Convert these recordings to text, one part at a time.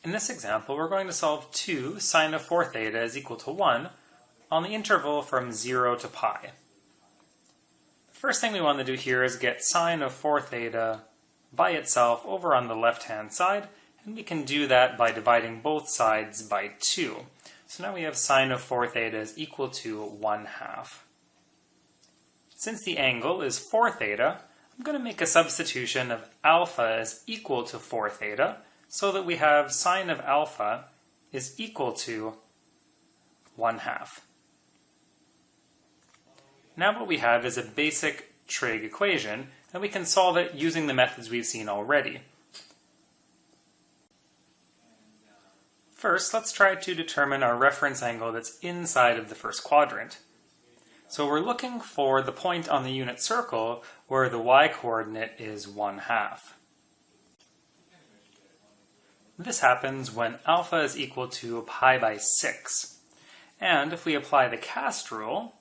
In this example, we're going to solve 2 sine of 4 theta is equal to 1 on the interval from 0 to pi. The first thing we want to do here is get sine of 4 theta by itself over on the left-hand side, and we can do that by dividing both sides by 2. So now we have sine of 4 theta is equal to 1/2. Since the angle is 4 theta, I'm going to make a substitution of alpha as equal to 4 theta, so that we have sine of alpha is equal to 1/2. Now what we have is a basic trig equation, and we can solve it using the methods we've seen already. First, let's try to determine our reference angle that's inside of the first quadrant. So we're looking for the point on the unit circle where the y-coordinate is 1/2. This happens when alpha is equal to pi by 6. And if we apply the cast rule,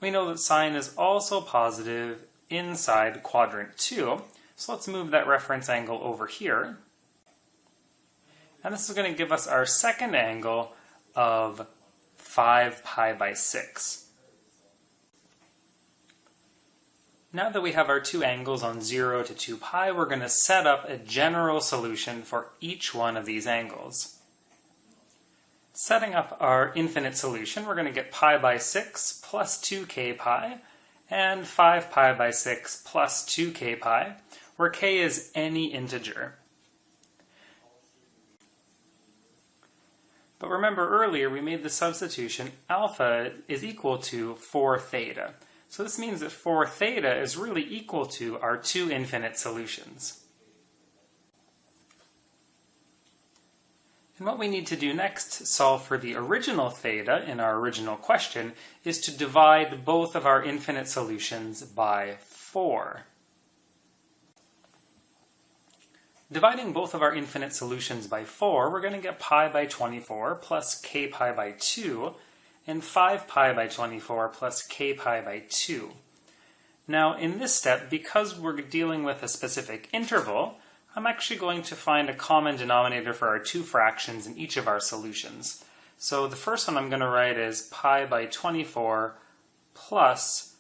we know that sine is also positive inside quadrant 2. So let's move that reference angle over here. And this is going to give us our second angle of 5 pi by 6. Now that we have our two angles on 0 to 2 pi, we're going to set up a general solution for each one of these angles. Setting up our infinite solution, we're going to get pi by 6 plus 2k pi, and 5 pi by 6 plus 2k pi, where k is any integer. But remember earlier we made the substitution alpha is equal to 4 theta. So this means that 4 theta is really equal to our two infinite solutions. And what we need to do next to solve for the original theta in our original question is to divide both of our infinite solutions by 4. Dividing both of our infinite solutions by 4, we're going to get pi by 24 plus k pi by 2, and 5 pi by 24 plus k pi by 2. Now in this step, because we're dealing with a specific interval, I'm actually going to find a common denominator for our two fractions in each of our solutions. So the first one I'm going to write is pi by 24 plus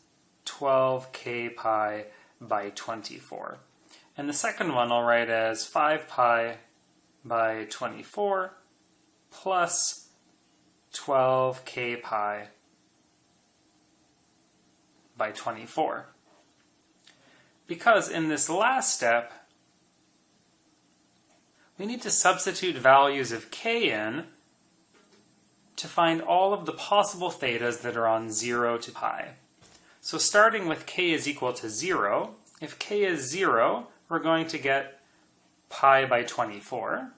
12k pi by 24. And the second one I'll write as 5 pi by 24 plus 12k pi by 24. Because in this last step, we need to substitute values of k in to find all of the possible thetas that are on 0 to pi. So starting with k is equal to 0, if k is 0, we're going to get pi by 24.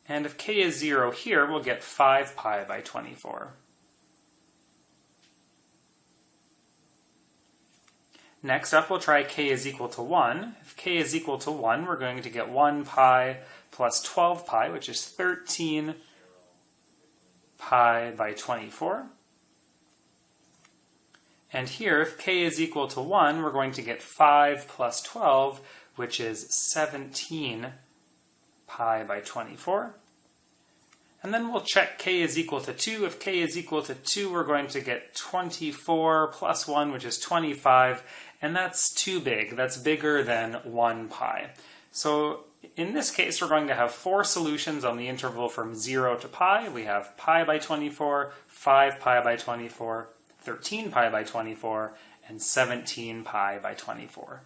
And if k is 0 here, we'll get 5 pi by 24. Next up, we'll try k is equal to 1. If k is equal to 1, we're going to get 1 pi plus 12 pi, which is 13 pi by 24. And here, if k is equal to 1, we're going to get 5 plus 12, which is 17 pi by 24. And then we'll check k is equal to 2. If k is equal to 2, we're going to get 24 plus 1, which is 25, and that's too big. That's bigger than 1 pi. So in this case, we're going to have 4 solutions on the interval from 0 to pi. We have pi by 24, 5 pi by 24, 13 pi by 24, and 17 pi by 24.